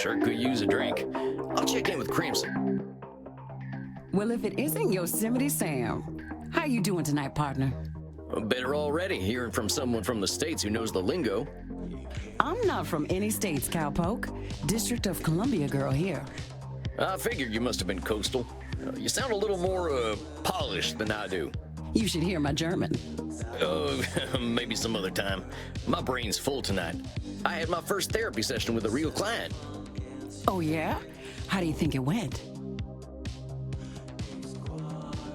Sure could use a drink. I'll check in with Crimson. Well, if it isn't Yosemite Sam, how you doing tonight, partner? Better already, hearing from someone from the States who knows the lingo. I'm not from any states, cowpoke. District of Columbia girl here. I figured you must have been coastal. You sound a little more, polished than I do. You should hear my German. Maybe some other time. My brain's full tonight. I had my first therapy session with a real client. Oh, yeah? How do you think it went?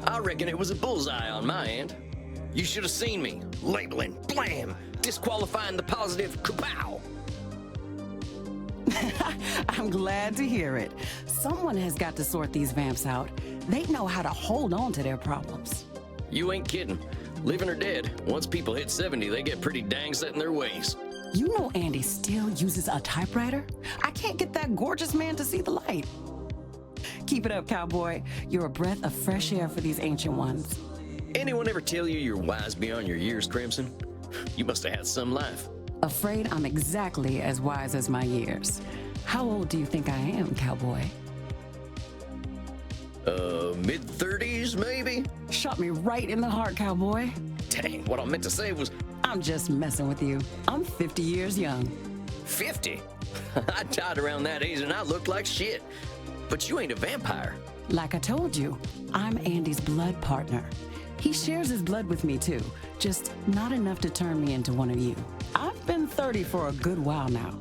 I reckon it was a bullseye on my end. You should have seen me. Labeling, blam, disqualifying the positive, kapow. I'm glad to hear it. Someone has got to sort these vamps out. They know how to hold on to their problems. You ain't kidding. Living or dead, once people hit 70, they get pretty dang set in their ways. You know Andy still uses a typewriter? I can't get that gorgeous man to see the light. Keep it up, cowboy. You're a breath of fresh air for these ancient ones. Anyone ever tell you you're wise beyond your years, Crimson? You must have had some life. Afraid I'm exactly as wise as my years. How old do you think I am, cowboy? Mid-30s, maybe? Shot me right in the heart, cowboy. Dang, what I meant to say was... I'm just messing with you. I'm 50 years young. 50? I died around that age and I looked like shit. But you ain't a vampire. Like I told you, I'm Andy's blood partner. He shares his blood with me too, just not enough to turn me into one of you. I've been 30 for a good while now.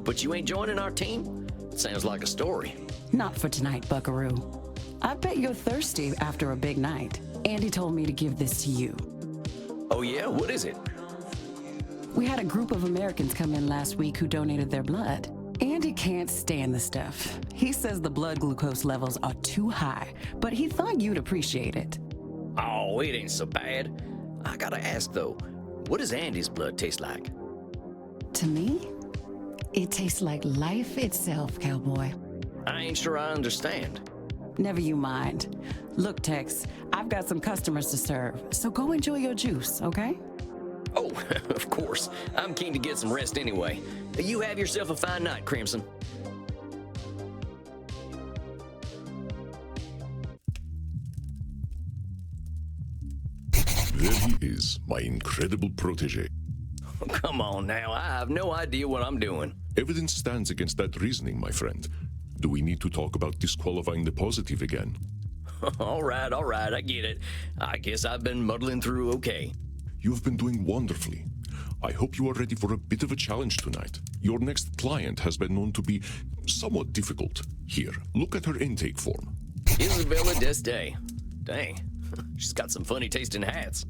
But you ain't joining our team? Sounds like a story. Not for tonight, buckaroo. I bet you're thirsty after a big night. Andy told me to give this to you. Oh yeah? What is it? We had a group of Americans come in last week who donated their blood. Andy can't stand the stuff. He says the blood glucose levels are too high, but he thought you'd appreciate it. Oh, it ain't so bad. I gotta ask though, what does Andy's blood taste like? To me, it tastes like life itself, cowboy. I ain't sure I understand. Never you mind. Look, Tex, I've got some customers to serve, so go enjoy your juice, okay? Oh, of course. I'm keen to get some rest anyway. You have yourself a fine night, Crimson. There he is, my incredible protege. Come on now, I have no idea what I'm doing. Evidence stands against that reasoning, my friend. Do we need to talk about disqualifying the positive again? All right, I get it. I guess I've been muddling through okay. You've been doing wonderfully. I hope you are ready for a bit of a challenge tonight. Your next client has been known to be somewhat difficult. Here, look at her intake form. Isabella Deste. Dang, she's got some funny taste in hats.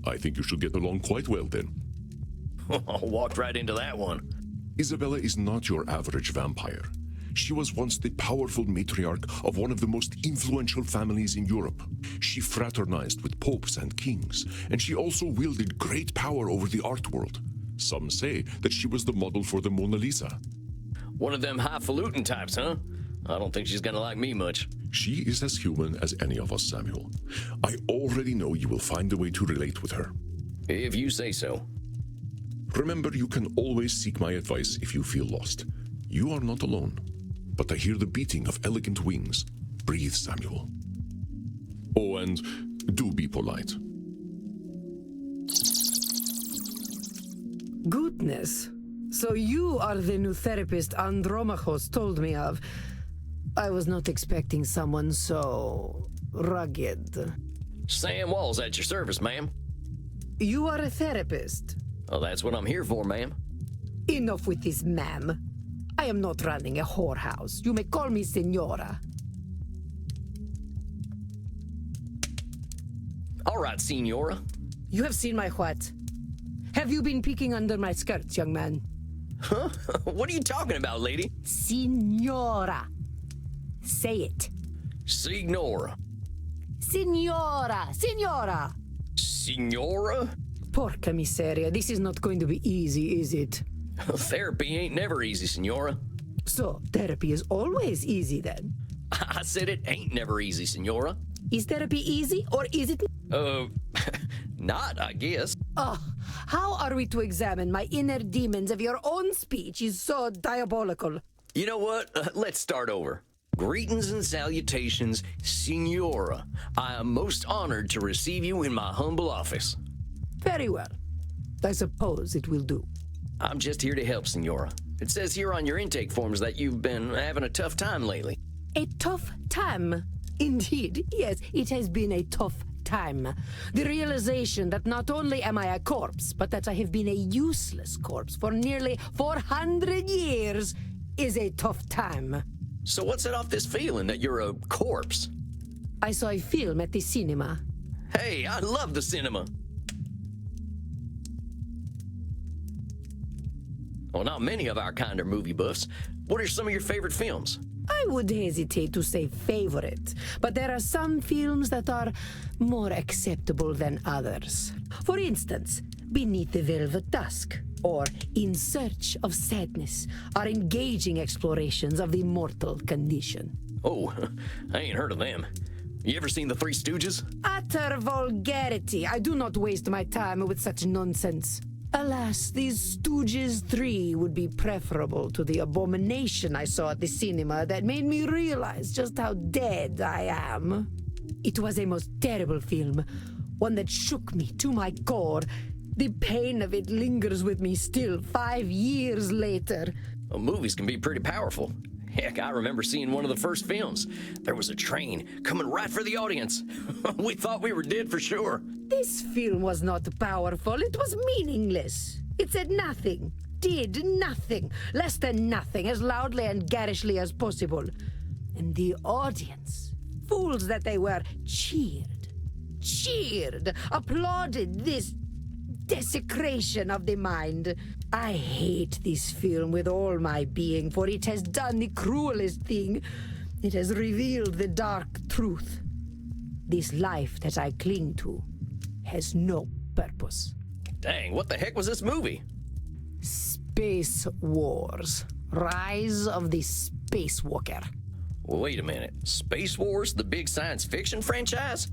I think you should get along quite well then. Walked right into that one. Isabella is not your average vampire. She was once the powerful matriarch of one of the most influential families in Europe. She fraternized with popes and kings, and she also wielded great power over the art world. Some say that she was the model for the Mona Lisa. One of them highfalutin types, huh? I don't think she's gonna like me much. She is as human as any of us, Samuel. I already know you will find a way to relate with her. If you say so. Remember, you can always seek my advice if you feel lost. You are not alone. But I hear the beating of elegant wings. Breathe, Samuel. Oh, and do be polite. Goodness. So you are the new therapist Andromachos told me of. I was not expecting someone so rugged. Sam Wall's at your service, ma'am. You are a therapist. Oh, that's what I'm here for, ma'am. Enough with this, ma'am. I am not running a whorehouse. You may call me Senora. All right, Senora. You have seen my what? Have you been peeking under my skirts, young man? Huh? What are you talking about, lady? Signora. Say it. Signora. Signora! Signora! Signora? Porca miseria, this is not going to be easy, is it? Therapy ain't never easy, Senora. So, therapy is always easy then? I said it ain't never easy, Senora. Is therapy easy, or is it... Not, I guess. Oh, how are we to examine my inner demons if your own speech is so diabolical? You know what? Let's start over. Greetings and salutations, Senora. I am most honored to receive you in my humble office. Very well. I suppose it will do. I'm just here to help, Senora. It says here on your intake forms that you've been having a tough time lately. A tough time? Indeed, yes, it has been a tough time. The realization that not only am I a corpse, but that I have been a useless corpse for nearly 400 years is a tough time. So what's set off this feeling that you're a corpse? I saw a film at the cinema. Hey, I love the cinema. Well, not many of our kind are movie buffs. What are some of your favorite films? I would hesitate to say favorite, but there are some films that are more acceptable than others. For instance, Beneath the Velvet Dusk or In Search of Sadness are engaging explorations of the mortal condition. Oh, I ain't heard of them. You ever seen The Three Stooges? Utter vulgarity. I do not waste my time with such nonsense. Alas, these Stooges 3 would be preferable to the abomination I saw at the cinema that made me realize just how dead I am. It was a most terrible film, one that shook me to my core. The pain of it lingers with me still 5 years later. Well, movies can be pretty powerful. Heck, I remember seeing one of the first films. There was a train coming right for the audience. We thought we were dead for sure. This film was not powerful. It was meaningless. It said nothing, did nothing, less than nothing, as loudly and garishly as possible. And the audience, fools that they were, cheered, applauded this desecration of the mind. I hate this film with all my being, for it has done the cruelest thing. It has revealed the dark truth. This life that I cling to has no purpose. Dang, what the heck was this movie? Space Wars. Rise of the Spacewalker. Wait a minute. Space Wars, the big science fiction franchise?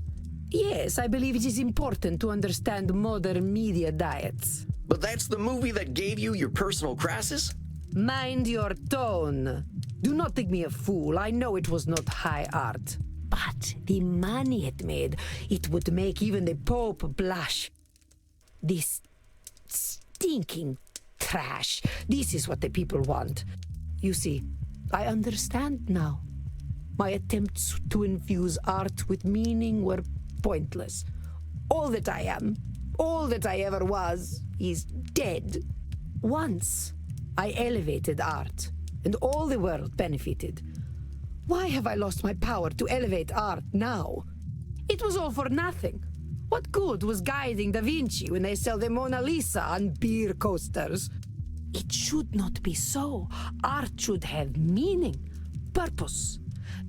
Yes, I believe it is important to understand modern media diets. But that's the movie that gave you your personal crisis? Mind your tone. Do not think me a fool. I know it was not high art. But the money it made, it would make even the Pope blush. This stinking trash. This is what the people want. You see, I understand now. My attempts to infuse art with meaning were pointless. All that I am, all that I ever was, is dead. Once, I elevated art, and all the world benefited. Why have I lost my power to elevate art now? It was all for nothing. What good was guiding Da Vinci when they sell the Mona Lisa on beer coasters? It should not be so. Art should have meaning, purpose.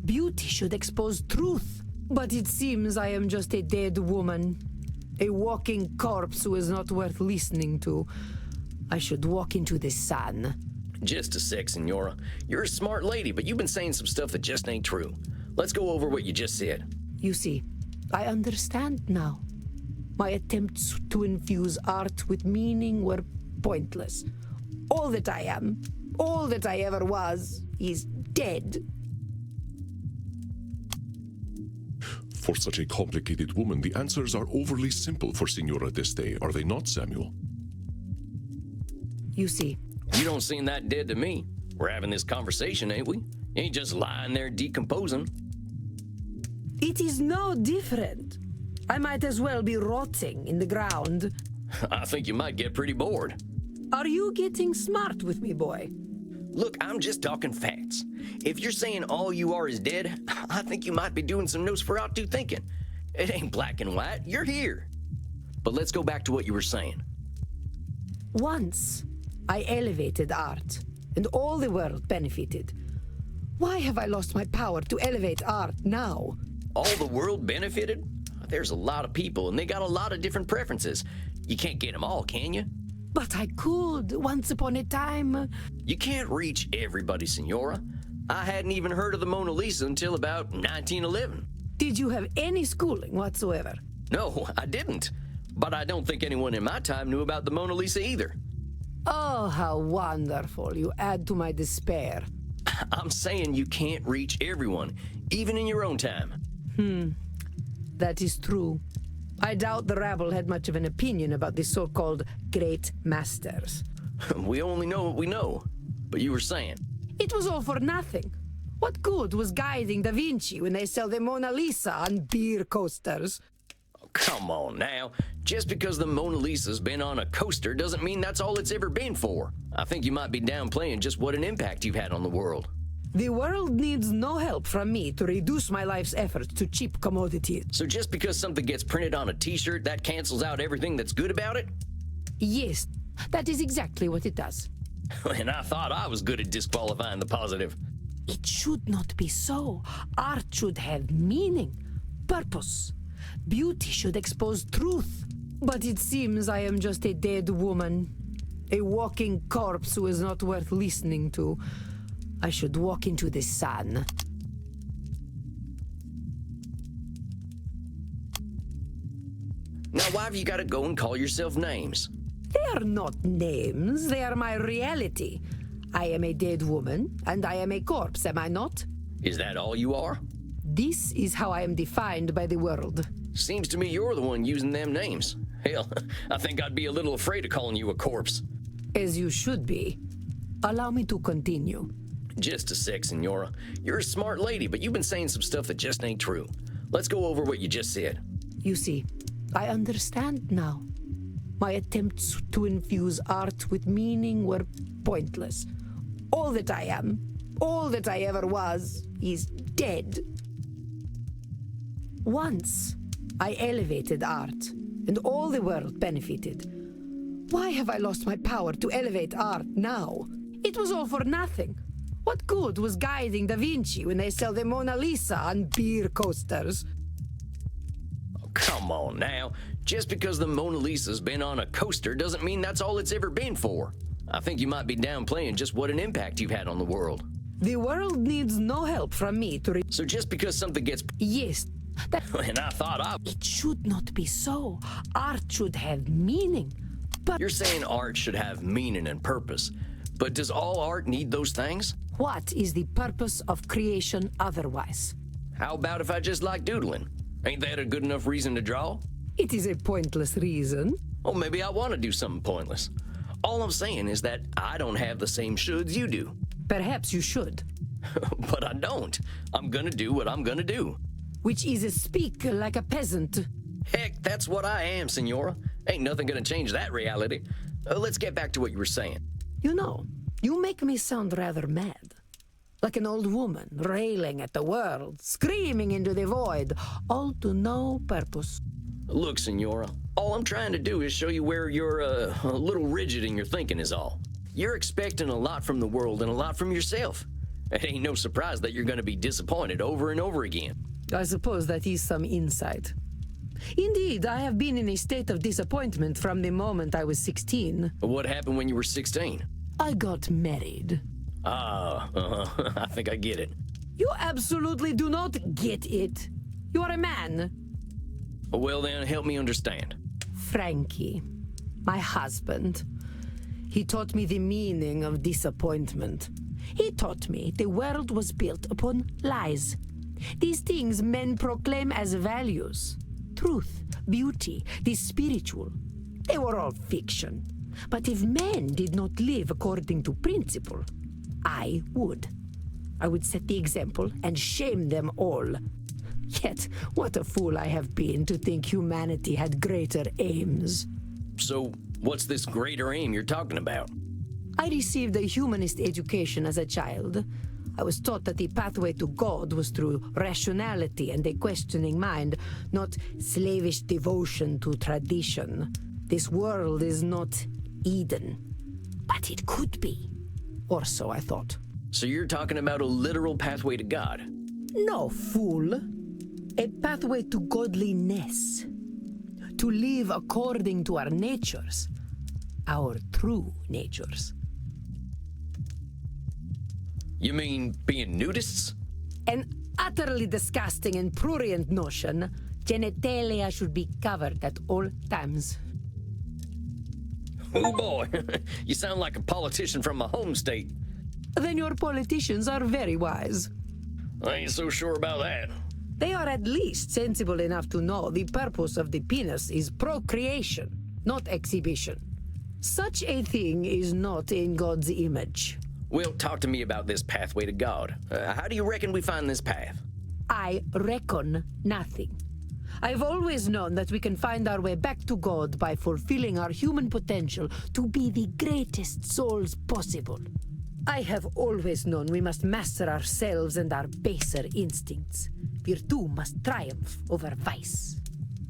Beauty should expose truth. But it seems I am just a dead woman, a walking corpse who is not worth listening to. I should walk into the sun. Just a sec, Senora. You're a smart lady, but you've been saying some stuff that just ain't true. Let's go over what you just said. You see, I understand now. My attempts to infuse art with meaning were pointless. All that I am, all that I ever was, is dead. For such a complicated woman, the answers are overly simple for Senora Deste, are they not, Samuel? You see, You don't seem that dead to me. We're having this conversation, ain't we? You ain't just lying there decomposing. it is no different. I might as well be rotting in the ground. I think you might get pretty bored. Are you getting smart with me, boy? Look, I'm just talking facts. If you're saying all you are is dead, I think you might be doing some Nosferatu thinking. It ain't black and white. You're here. But let's go back to what you were saying. Once, I elevated art, and all the world benefited. Why have I lost my power to elevate art now? All the world benefited? There's a lot of people, and they got a lot of different preferences. You can't get them all, can you? But I could, once upon a time. You can't reach everybody, Senora. I hadn't even heard of the Mona Lisa until about 1911. Did you have any schooling whatsoever? No, I didn't. But I don't think anyone in my time knew about the Mona Lisa either. Oh, how wonderful. You add to my despair. I'm saying you can't reach everyone, even in your own time. That is true. I doubt the rabble had much of an opinion about the so-called great masters. We only know what we know. But you were saying. It was all for nothing. What good was guiding Da Vinci when they sell the Mona Lisa on beer coasters? Oh, come on now. Just because the Mona Lisa's been on a coaster doesn't mean that's all it's ever been for. I think you might be downplaying just what an impact you've had on the world. The world needs no help from me to reduce my life's efforts to cheap commodities. So just because something gets printed on a t-shirt, that cancels out everything that's good about it? Yes, that is exactly what it does. And I thought I was good at disqualifying the positive. It should not be so. Art should have meaning, purpose. Beauty should expose truth. But it seems I am just a dead woman, a walking corpse who is not worth listening to. I should walk into the sun. Now why have you got to go and call yourself names? They are not names, they are my reality. I am a dead woman, and I am a corpse, am I not? Is that all you are? This is how I am defined by the world. Seems to me you're the one using them names. Hell, I think I'd be a little afraid of calling you a corpse. As you should be. Allow me to continue. Just a sec, Senora. You're a smart lady, but you've been saying some stuff that just ain't true. Let's go over what you just said. You see, I understand now. My attempts to infuse art with meaning were pointless. All that I am, all that I ever was, is dead. Once, I elevated art, and all the world benefited. Why have I lost my power to elevate art now? It was all for nothing. What good was guiding Da Vinci when they sell the Mona Lisa on beer coasters? Oh, come on now. Just because the Mona Lisa's been on a coaster doesn't mean that's all it's ever been for. I think you might be downplaying just what an impact you've had on the world. The world needs no help from me to So just because something gets... Yes, that... And I thought It should not be so. Art should have meaning. But You're saying art should have meaning and purpose. But does all art need those things? what is the purpose of creation otherwise? How about if I just like doodling? Ain't that a good enough reason to draw? It is a pointless reason. Well, maybe I want to do something pointless. All I'm saying is that I don't have the same shoulds you do. Perhaps you should. But I don't. I'm gonna do what I'm gonna do. Which is speak like a peasant. Heck, that's what I am, Senora. Ain't nothing gonna change that reality. Let's get back to what you were saying. You know, you make me sound rather mad. Like an old woman railing at the world, screaming into the void, all to no purpose. Look, Senora, all I'm trying to do is show you where you're a little rigid in your thinking is all. You're expecting a lot from the world and a lot from yourself. It ain't no surprise that you're gonna be disappointed over and over again. I suppose that is some insight. Indeed, I have been in a state of disappointment from the moment I was 16. What happened when you were 16? I got married. I think I get it. You absolutely do not get it. You are a man. Well then, help me understand. Frankie, my husband. He taught me the meaning of disappointment. He taught me the world was built upon lies. These things men proclaim as values. Truth, beauty, the spiritual. They were all fiction. But if men did not live according to principle, I would. I would set the example and shame them all. Yet, what a fool I have been to think humanity had greater aims. So, what's this greater aim you're talking about? I received a humanist education as a child. I was taught that the pathway to God was through rationality and a questioning mind, not slavish devotion to tradition. This world is not Eden, but it could be. Or so I thought. So you're talking about a literal pathway to God? No, fool. A pathway to godliness. To live according to our natures. Our true natures. You mean being nudists? An utterly disgusting and prurient notion. Genitalia should be covered at all times. Oh boy, you sound like a politician from my home state. Then your politicians are very wise. I ain't so sure about that. They are at least sensible enough to know the purpose of the penis is procreation, not exhibition. Such a thing is not in God's image. Well, talk to me about this pathway to God. How do you reckon we find this path? I reckon nothing. I've always known that we can find our way back to God by fulfilling our human potential to be the greatest souls possible. I have always known we must master ourselves and our baser instincts. Virtue must triumph over vice.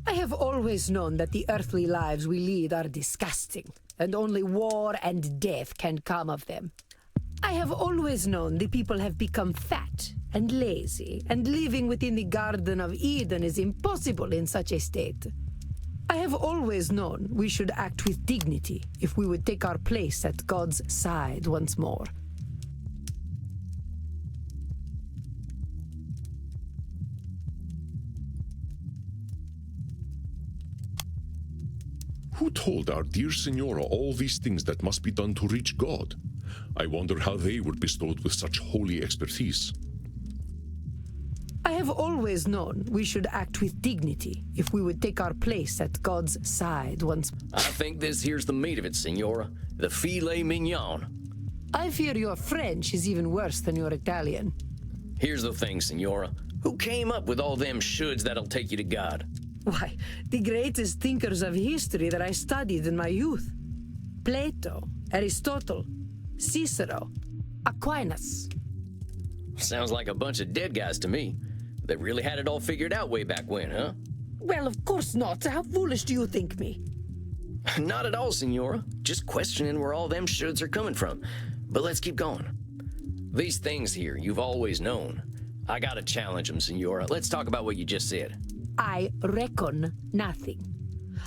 I have always known that the earthly lives we lead are disgusting, and only war and death can come of them. I have always known the people have become fat and lazy, and living within the Garden of Eden is impossible in such a state. I have always known we should act with dignity if we would take our place at God's side once more. Who told our dear Senora all these things that must be done to reach God? I wonder how they were bestowed with such holy expertise. I have always known we should act with dignity if we would take our place at God's side once. I think this here's the meat of it, Senora. The filet mignon. I fear your French is even worse than your Italian. Here's the thing, Senora. Who came up with all them shoulds that'll take you to God? Why, the greatest thinkers of history that I studied in my youth. Plato, Aristotle, Cicero, Aquinas. Sounds like a bunch of dead guys to me. They really had it all figured out way back when, huh? Well, of course not. How foolish do you think me? Not at all, Senora. Just questioning where all them shoulds are coming from. But let's keep going. These things here, you've always known. I gotta challenge them, Senora. Let's talk about what you just said. I reckon nothing.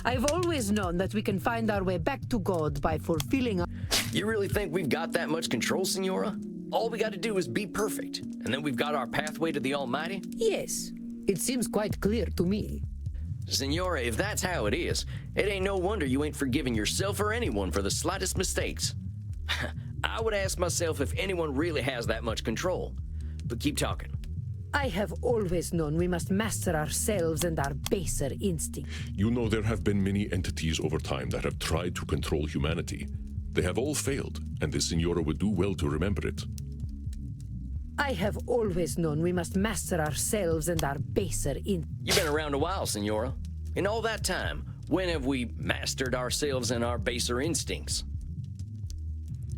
I've always known that we can find our way back to God by fulfilling our... You really think we've got that much control, Senora? All we gotta do is be perfect, and then we've got our pathway to the Almighty? Yes, it seems quite clear to me. Senora, if that's how it is, it ain't no wonder you ain't forgiving yourself or anyone for the slightest mistakes. I would ask myself if anyone really has that much control. But keep talking. I have always known we must master ourselves and our baser instincts. You know, there have been many entities over time that have tried to control humanity. They have all failed, and the Senora would do well to remember it. I have always known we must master ourselves and our baser instincts. You've been around a while, Senora. In all that time, when have we mastered ourselves and our baser instincts?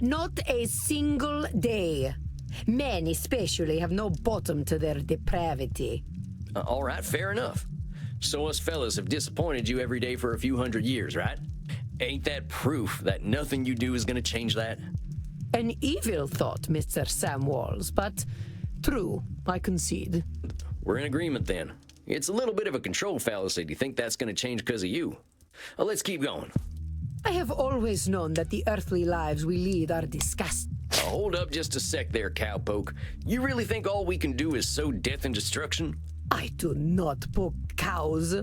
Not a single day. Men especially have no bottom to their depravity. All right, fair enough. So us fellas have disappointed you every day for a few hundred years, right? Ain't that proof that nothing you do is gonna change that? An evil thought, Mr. Sam Walls, but true, I concede. We're in agreement then. It's a little bit of a control fallacy to think that's gonna change because of you. Let's keep going. I have always known that the earthly lives we lead are disgusting. Hold up just a sec there, cowpoke. You really think all we can do is sow death and destruction? I do not poke cows.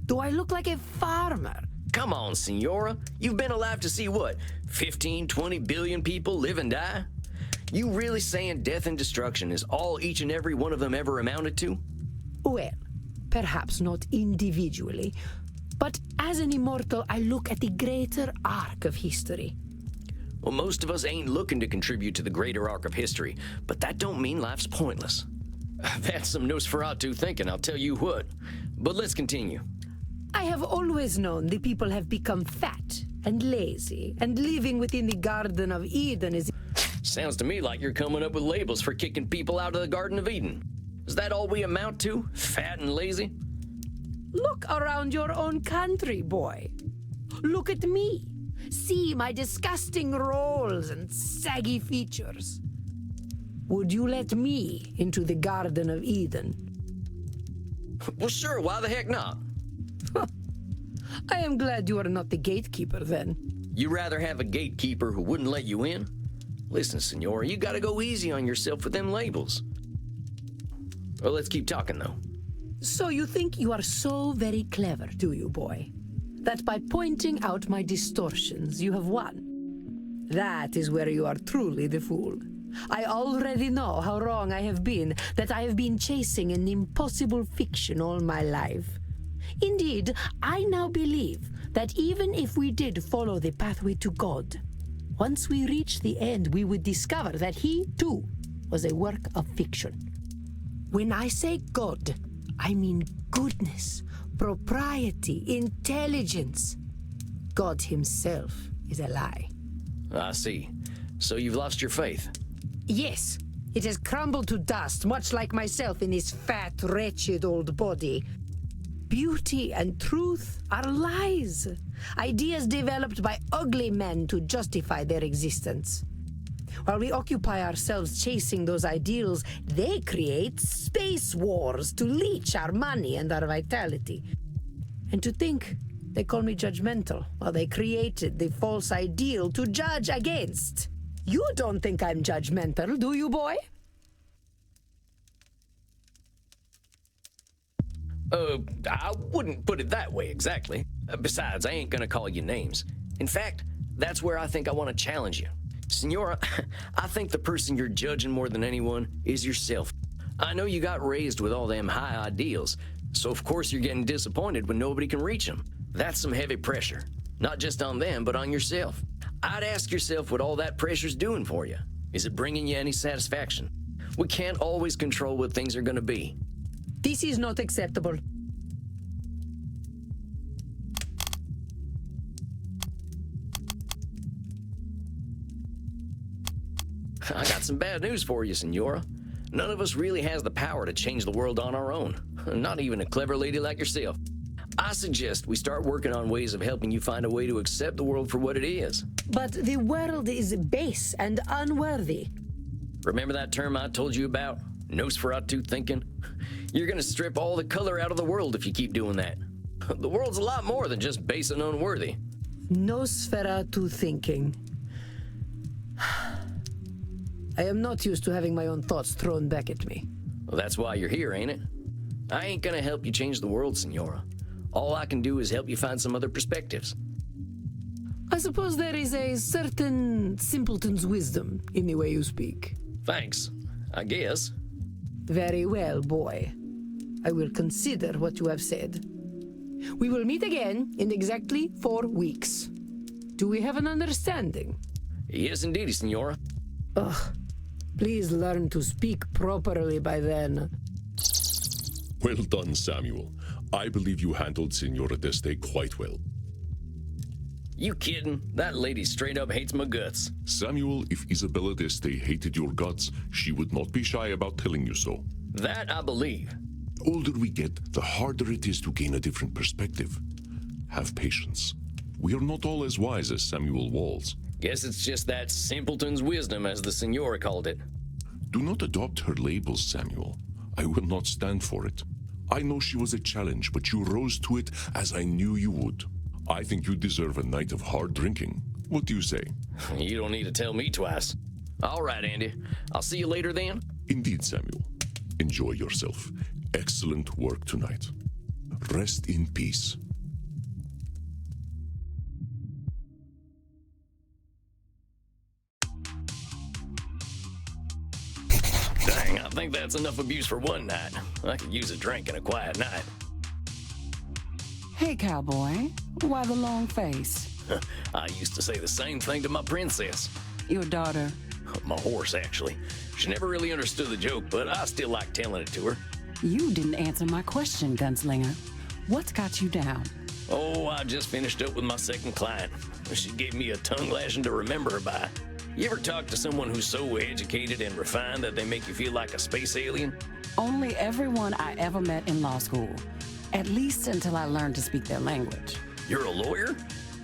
Do I look like a farmer? Come on, Senora. You've been alive to see what? 15, 20 billion people live and die? You really saying death and destruction is all each and every one of them ever amounted to? Well, perhaps not individually, but as an immortal, I look at the greater arc of history. Well, most of us ain't looking to contribute to the greater arc of history, but that don't mean life's pointless. That's some Nosferatu thinking, I'll tell you what. But let's continue. I have always known the people have become fat and lazy, and living within the Garden of Eden is... Sounds to me like you're coming up with labels for kicking people out of the Garden of Eden. Is that all we amount to? Fat and lazy? Look around your own country, boy. Look at me. See my disgusting rolls and saggy features. Would you let me into the Garden of Eden? Well, sure, why the heck not? I am glad you are not the gatekeeper, then. You rather have a gatekeeper who wouldn't let you in? Listen, Senora, you gotta go easy on yourself with them labels. Well, let's keep talking, though. So you think you are so very clever, do you, boy? That by pointing out my distortions, you have won? That is where you are truly the fool. I already know how wrong I have been, that I have been chasing an impossible fiction all my life. Indeed, I now believe that even if we did follow the pathway to God, once we reach the end, we would discover that he, too, was a work of fiction. When I say God, I mean goodness, propriety, intelligence. God himself is a lie. I see. So you've lost your faith? Yes, it has crumbled to dust, much like myself in this fat, wretched old body. Beauty and truth are lies, ideas developed by ugly men to justify their existence. While we occupy ourselves chasing those ideals, they create space wars to leech our money and our vitality. And to think they call me judgmental while they created the false ideal to judge against. You don't think I'm judgmental, do you, boy? I wouldn't put it that way exactly. Besides, I ain't gonna call you names. In fact, that's where I think I want to challenge you. Senora, I think the person you're judging more than anyone is yourself. I know you got raised with all them high ideals, so of course you're getting disappointed when nobody can reach them. That's some heavy pressure, not just on them, but on yourself. I'd ask yourself what all that pressure's doing for you. Is it bringing you any satisfaction? We can't always control what things are gonna be. This is not acceptable. I got some bad news for you, Senora. None of us really has the power to change the world on our own. Not even a clever lady like yourself. I suggest we start working on ways of helping you find a way to accept the world for what it is. But the world is base and unworthy. Remember that term I told you about? Nosferatu thinking? You're gonna strip all the color out of the world if you keep doing that. The world's a lot more than just base and unworthy. Nosferatu thinking. I am not used to having my own thoughts thrown back at me. Well, that's why you're here, ain't it? I ain't gonna help you change the world, Senora. All I can do is help you find some other perspectives. I suppose there is a certain simpleton's wisdom in the way you speak. Thanks, I guess. Very well, boy. I will consider what you have said. We will meet again in exactly 4 weeks. Do we have an understanding? Yes, indeedy, Senora. Ugh. Please learn to speak properly by then. Well done, Samuel. I believe you handled Senora Deste quite well. You kidding? That lady straight up hates my guts. Samuel, if Isabella Deste hated your guts, she would not be shy about telling you so. That I believe. The older we get, the harder it is to gain a different perspective. Have patience. We are not all as wise as Samuel Walls. Guess it's just that simpleton's wisdom, as the Senora called it. Do not adopt her labels, Samuel. I will not stand for it. I know she was a challenge, but you rose to it as I knew you would. I think you deserve a night of hard drinking. What do you say? You don't need to tell me twice. All right, Andy. I'll see you later then. Indeed, Samuel. Enjoy yourself. Excellent work tonight. Rest in peace. Dang, I think that's enough abuse for one night. I could use a drink and a quiet night. Hey, cowboy. Why the long face? I used to say the same thing to my princess. Your daughter. My horse, actually. She never really understood the joke, but I still like telling it to her. You didn't answer my question, gunslinger. What's got you down? Oh, I just finished up with my second client. She gave me a tongue lashing to remember her by. You ever talk to someone who's so educated and refined that they make you feel like a space alien? Only everyone I ever met in law school. At least until I learned to speak their language. You're a lawyer?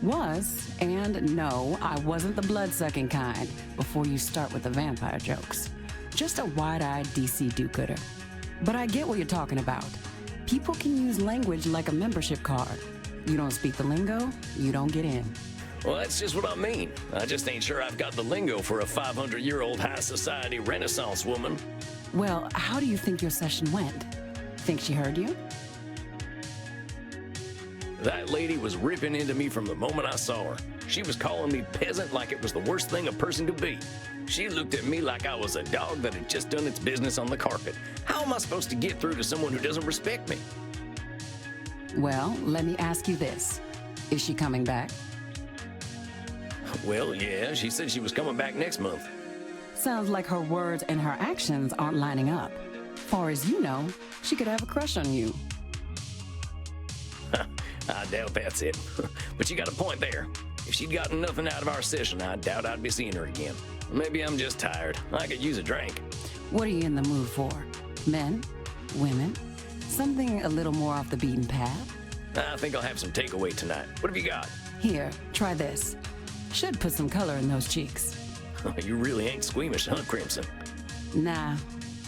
Was, and no, I wasn't the blood-sucking kind before you start with the vampire jokes. Just a wide-eyed DC do-gooder. But I get what you're talking about. People can use language like a membership card. You don't speak the lingo, you don't get in. Well, that's just what I mean. I just ain't sure I've got the lingo for a 500-year-old high society Renaissance woman. Well, how do you think your session went? Think she heard you? That lady was ripping into me from the moment I saw her. She was calling me peasant like it was the worst thing a person could be. She looked at me like I was a dog that had just done its business on the carpet. How am I supposed to get through to someone who doesn't respect me? Well, let me ask you this. Is she coming back? Well, yeah, she said she was coming back next month. Sounds like her words and her actions aren't lining up. Far as you know, she could have a crush on you. I doubt that's it. But you got a point there. If she'd gotten nothing out of our session, I doubt I'd be seeing her again. Maybe I'm just tired. I could use a drink. What are you in the mood for? Men? Women? Something a little more off the beaten path? I think I'll have some takeaway tonight. What have you got? Here, try this. Should put some color in those cheeks. You really ain't squeamish, huh, Crimson? Nah,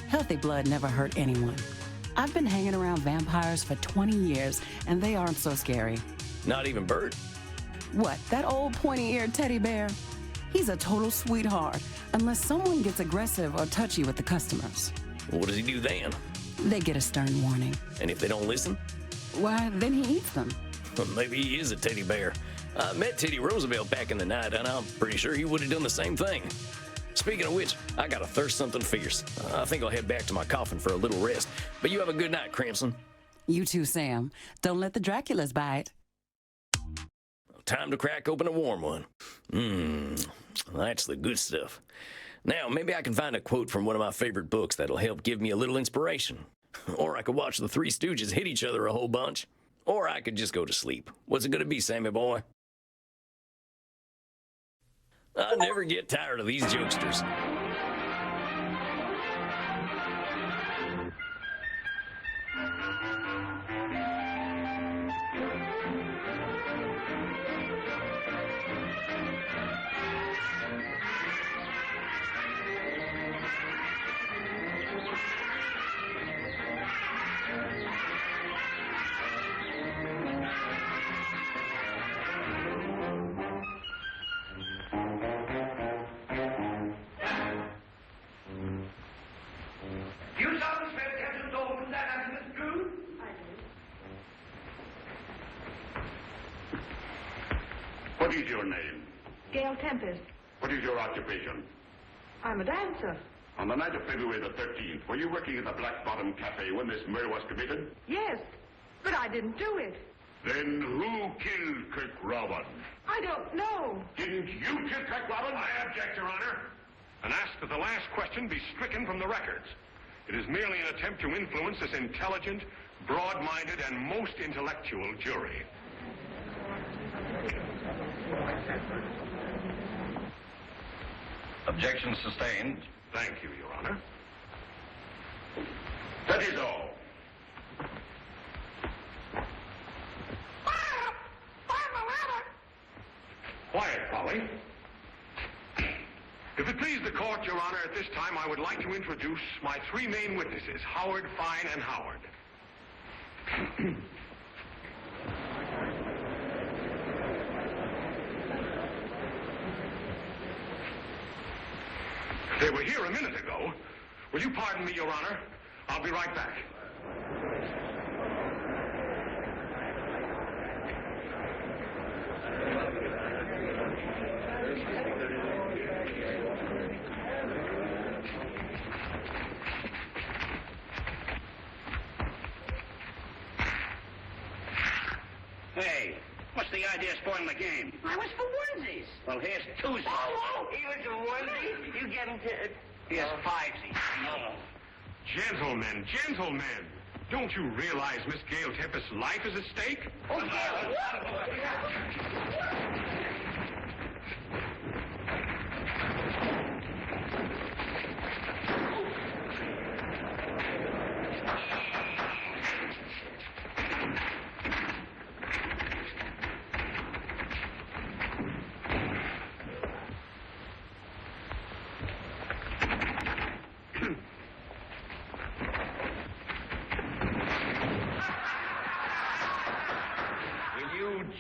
healthy blood never hurt anyone. I've been hanging around vampires for 20 years, and they aren't so scary. Not even Bert? What, that old pointy-eared teddy bear? He's a total sweetheart, unless someone gets aggressive or touchy with the customers. What does he do then? They get a stern warning. And if they don't listen? Why, then he eats them. Well, maybe he is a teddy bear. I met Teddy Roosevelt back in the night, and I'm pretty sure he would have done the same thing. Speaking of which, I gotta thirst something fierce. I think I'll head back to my coffin for a little rest. But you have a good night, Crimson. You too, Sam. Don't let the Draculas bite. Time to crack open a warm one. That's the good stuff. Now, maybe I can find a quote from one of my favorite books that'll help give me a little inspiration. Or I could watch the Three Stooges hit each other a whole bunch. Or I could just go to sleep. What's it gonna be, Sammy boy? I never get tired of these jokesters. You saw the spell captain open that out of the screw? I did. What is your name? Gail Tempest. What is your occupation? I'm a dancer. On the night of February the 13th, were you working in the Black Bottom Cafe when this murder was committed? Yes, but I didn't do it. Then who killed Kirk Robin? I don't know. Didn't you kill Kirk Robin? I object, Your Honor, and ask that the last question be stricken from the records. It is merely an attempt to influence this intelligent, broad-minded, and most intellectual jury. Objection sustained. Thank you, Your Honor. That is all. Quiet, Polly. If it please the court, Your Honor, at this time I would like to introduce my three main witnesses, Howard, Fine, and Howard. They were here a minute ago. Will you pardon me, Your Honor? I'll be right back. Hey, what's the idea of spoiling the game? I was for onesies. Well, here's twosies. Oh, he was a onesie? You get him to... Here's fivesies. Gentlemen, gentlemen, don't you realize Miss Gail Tempest's life is at stake? Oh, Gail.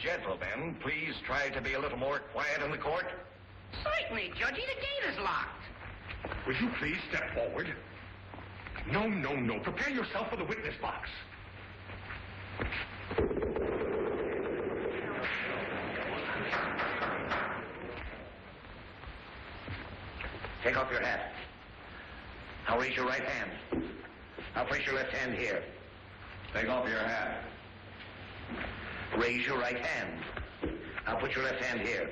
gentlemen please try to be a little more quiet in the court? Certainly, Judgy. The gate is locked. Will you please step forward? No, no, no. Prepare yourself for the witness box. Take off your hat. Now raise your right hand. Now place your left hand here. Take off your hat. Raise your right hand. Now put your left hand here.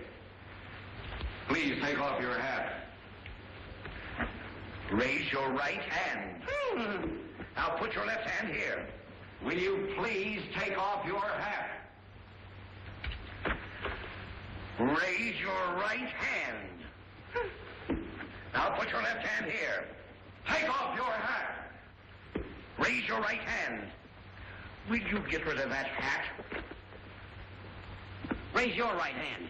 Please take off your hat. Raise your right hand. Now put your left hand here. Will you please take off your hat? Raise your right hand. Now put your left hand here. Take off your hat. Raise your right hand. Will you get rid of that hat? Raise your right hand.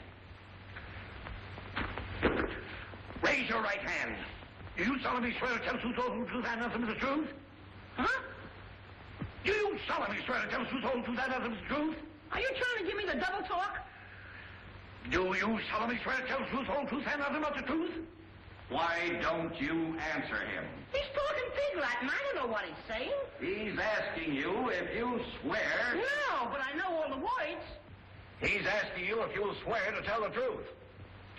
Raise your right hand. Do you solemnly swear to tell the truth, all the truth, and nothing but the truth? Huh? Do you solemnly swear to tell the truth, all the truth, and nothing but the truth? Are you trying to give me the double talk? Do you solemnly swear to tell the truth, whole truth, and nothing but the truth? Why don't you answer him? He's talking pig Latin. I don't know what he's saying. He's asking you if you swear... No, but I know all the words. He's asking you if you'll swear to tell the truth.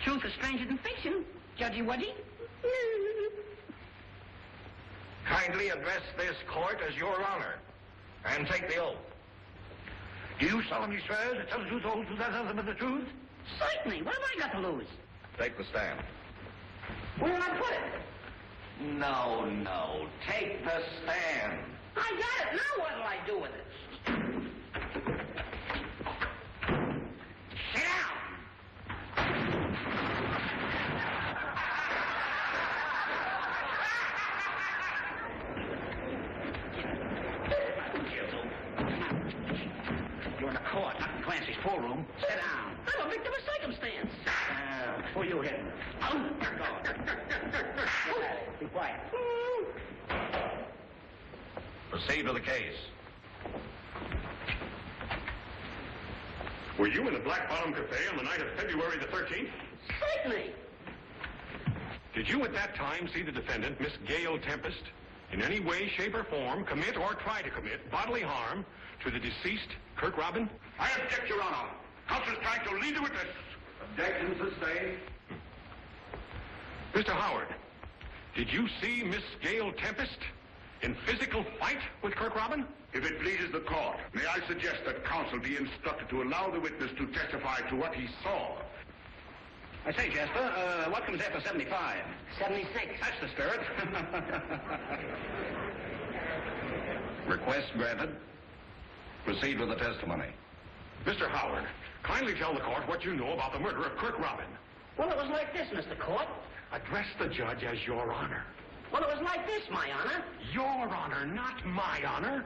Truth is stranger than fiction, Judgy Wudgy. Kindly address this court as your honor, and take the oath. Do you solemnly swear to tell the truth, the whole truth, and nothing but the truth? Certainly. What have I got to lose? Take the stand. Where will I put it? No, no. Take the stand. I got it. Now what'll I do with it? Sit down. You're in the court, not in Clancy's pool room. Sit down. I'm a victim of circumstance. Who are you hitting? Be quiet. Proceed with the case. Were you in the Black Bottom Cafe on the night of February the 13th? Certainly. Did you at that time see the defendant, Miss Gail Tempest, in any way, shape, or form commit or try to commit bodily harm to the deceased Kirk Robin? I object, Your Honor. Counsel's trying to lead the witness. Objection sustained. Mr. Howard, did you see Miss Gail Tempest in physical fight with Kirk Robin? If it pleases the court, may I suggest that counsel be instructed to allow the witness to testify to what he saw? I say, Jasper, what comes after 75? 76. That's the spirit. Request granted. Proceed with the testimony. Mr. Howard, kindly tell the court what you know about the murder of Kirk Robin. Well, it was like this, Mr. Court. Address the judge as Your Honor. Well, it was like this, my honor. Your Honor, not my honor.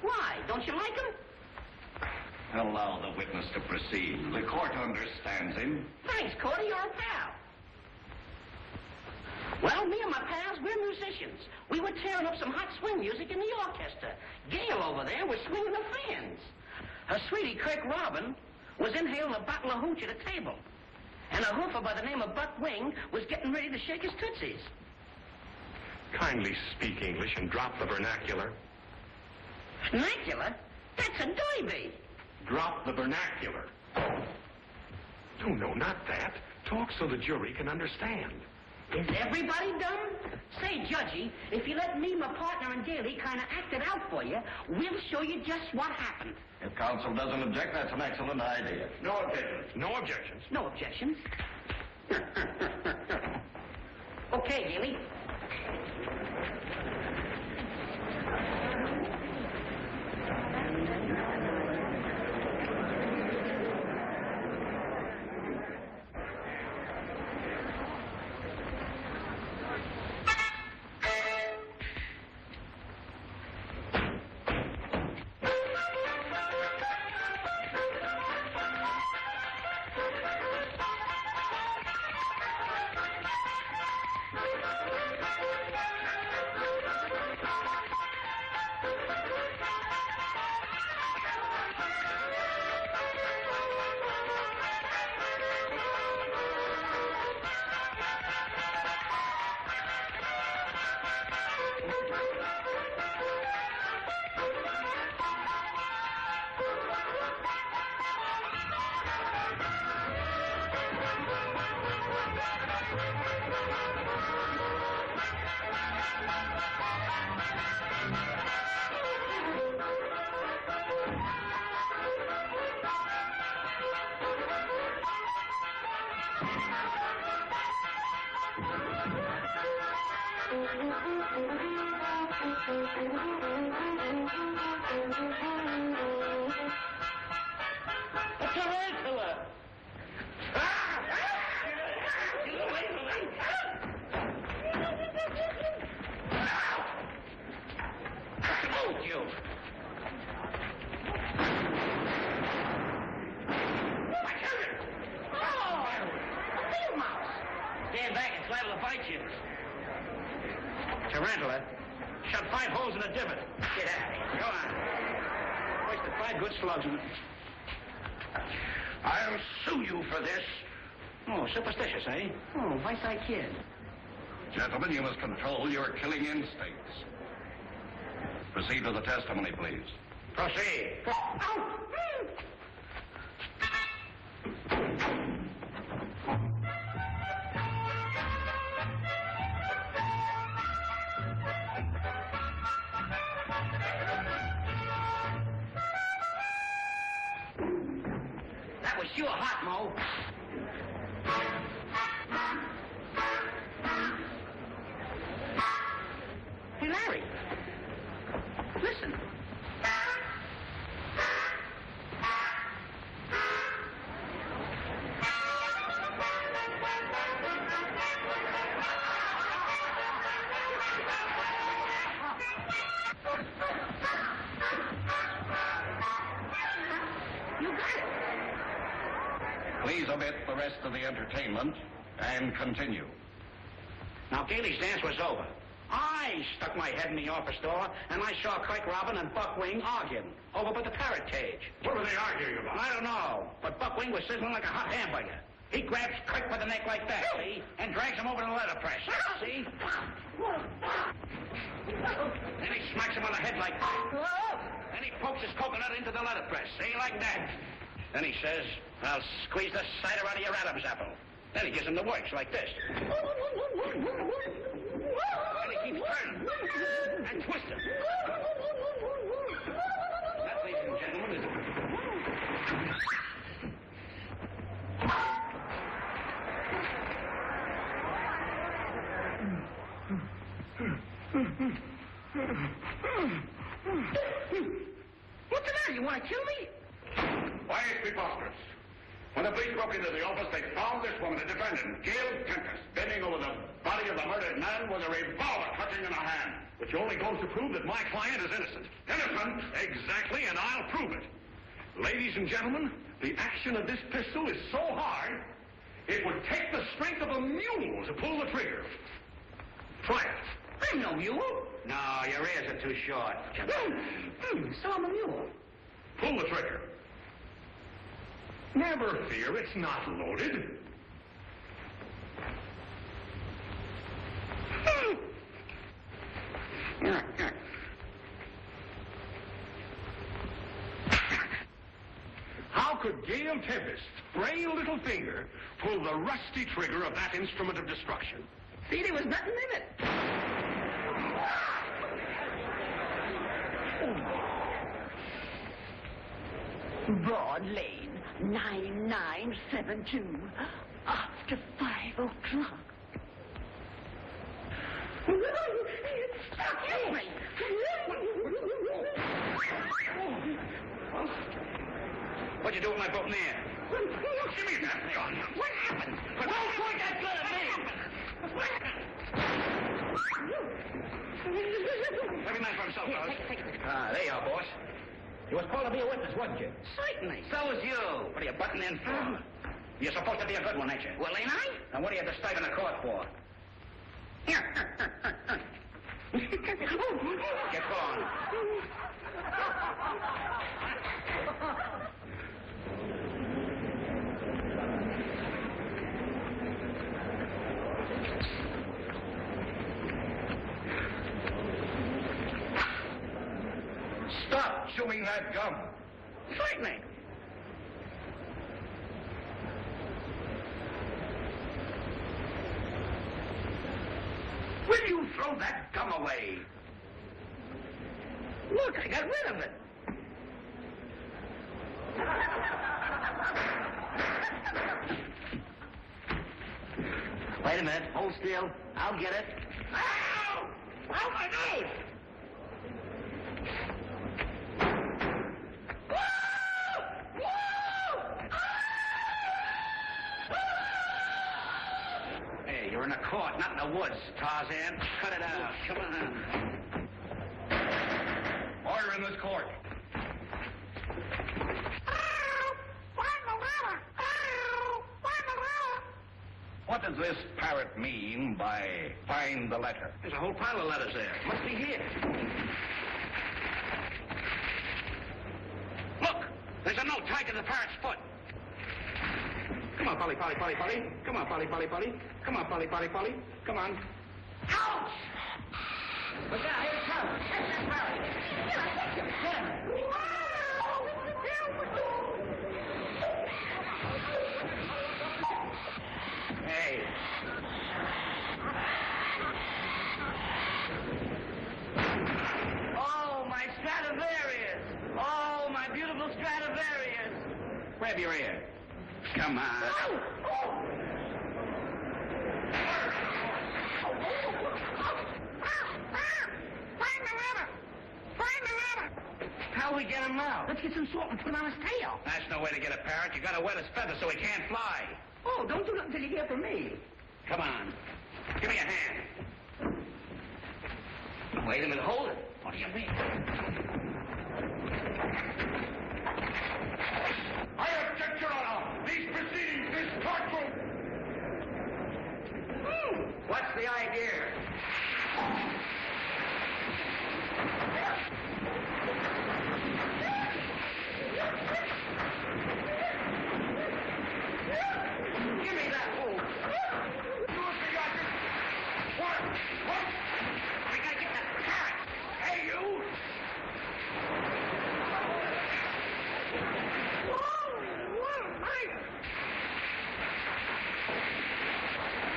Why? Don't you like him? Allow the witness to proceed. The court understands him. Thanks, Cordy. You're a pal. Well, me and my pals, we're musicians. We were tearing up some hot swing music in the orchestra. Gail over there was swinging the fans. Her sweetie, Kirk Robin, was inhaling a bottle of hooch at a table. And a hoofer by the name of Buck Wing was getting ready to shake his tootsies. Kindly speak English and drop the vernacular. Vernacular? That's a doiby. Drop the vernacular. No, no, not that. Talk so the jury can understand. Is everybody dumb? Say, Judgy, if you let me, my partner, and Daly kind of act it out for you, we'll show you just what happened. If counsel doesn't object, that's an excellent idea. No objections. No objections. No objections. Okay, Daly. A tarantula! Hold you! My turret! Oh! A field mouse! Stand back, it's liable to bite you. Tarantula? Shot 5 holes in a divot. Get out of here. Go on. Wasted 5 good slugs in it. I'll sue you for this. Oh, superstitious, eh? Oh, Vice Kid. Gentlemen, you must control your killing instincts. Proceed with the testimony, please. Proceed. Out! That was sure hot, Mo. Hey, Larry. Listen. You got it. Please omit the rest of the entertainment and continue. Now, Gailey's dance was over. I stuck my head in the office door, and I saw Craig Robin and Buckwing arguing over by the parrot cage. What were they arguing about? I don't know, but Buckwing was sizzling like a hot hamburger. He grabs Craig by the neck like that, see? And drags him over to the letterpress, see? Then he smacks him on the head like that. Then he pokes his coconut into the letterpress, see? Like that. Then he says, I'll squeeze the cider out of your Adam's apple. Then he gives him the works like this. Then he keeps turning and twisting. That, ladies and gentlemen, is... What's the matter? You want to kill me? Why, it's preposterous. When the police broke into the office, they found this woman, the defendant, Gail Tempest, bending over the body of the murdered man with a revolver clutching in her hand. Which only goes to prove that my client is innocent. Innocent? Exactly, and I'll prove it. Ladies and gentlemen, the action of this pistol is so hard, it would take the strength of a mule to pull the trigger. Try it. I'm no mule. No, your ears are too short. So I'm a mule. Pull the trigger. Never fear, it's not loaded. How could Gail Tempest's frail little finger pull the rusty trigger of that instrument of destruction? See, there was nothing in it. Broad Lane, 9972, after 5 o'clock. Stop moving! What'd you do with my boat in the air? Give me that gun. What happened? Don't point that gun at me! Every man for himself, fellas. There you are, boss. You was called to be a witness, wasn't you? Certainly. So was you. What are you butting in for? You're supposed to be a good one, ain't you? Well, ain't I? And what are you disturbing the court for? Here. Get going. Stop chewing that gum. Frightening. throw that gum away. Look, I got rid of it. Wait a minute. Hold still. I'll get it. Ow! Ow, my nose! Hey, you're in a court, not in the woods, Tarzan. Cut it out. Come on. Order in this court. What does this parrot mean by find the letter? There's a whole pile of letters there. Must be here. Look! There's a note tied to the parrot's foot. Come on, Polly, Polly, Polly, Polly. Come on, Polly, Polly, Polly. Come on, Polly, Polly, Polly. Come on. Ouch! Look out, here it comes. Catch that parrot. Get him. Hey. Oh, my Stradivarius. Oh, my beautiful Stradivarius. Grab your ear. Come on. How do we get him now? Let's get some salt and put him on his tail. That's no way to get a parrot. You gotta wet his feathers so he can't fly. Oh, don't do nothing until you hear from me. Come on. Give me a hand. Wait a minute, hold it. What do you mean? I object, Your Honor. These proceedings, this courtroom. What's the idea? Give me that hole. What? I gotta get that parrot. Hey, you!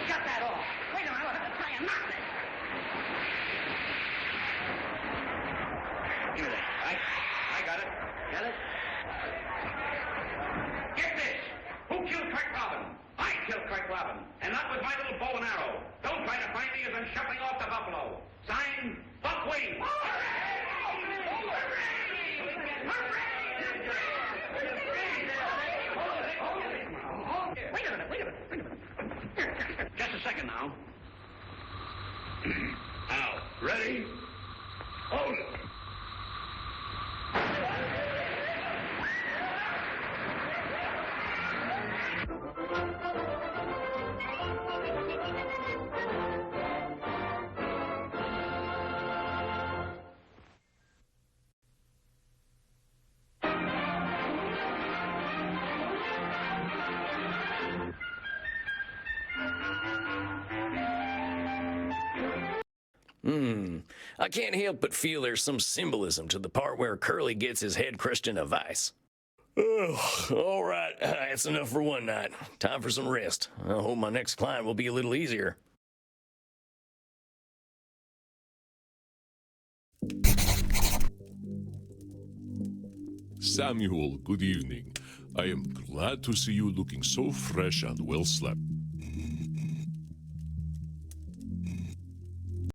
Shut that off. Wait a minute, I'll have to tie a knot in it. Give me that. I got it. Get it? Get this! Who killed Craig Robin? I killed Craig Robin, and not with my little bow and arrow. Don't try to find me as I'm shuffling off the buffalo. Signed, Buckwing. Wait a minute. Just a second now. Now, ready? Hold it. I can't help but feel there's some symbolism to the part where Curly gets his head crushed in a vice. All right, that's enough for one night. Time for some rest. I hope my next client will be a little easier. Samuel, good evening. I am glad to see you looking so fresh and well slept.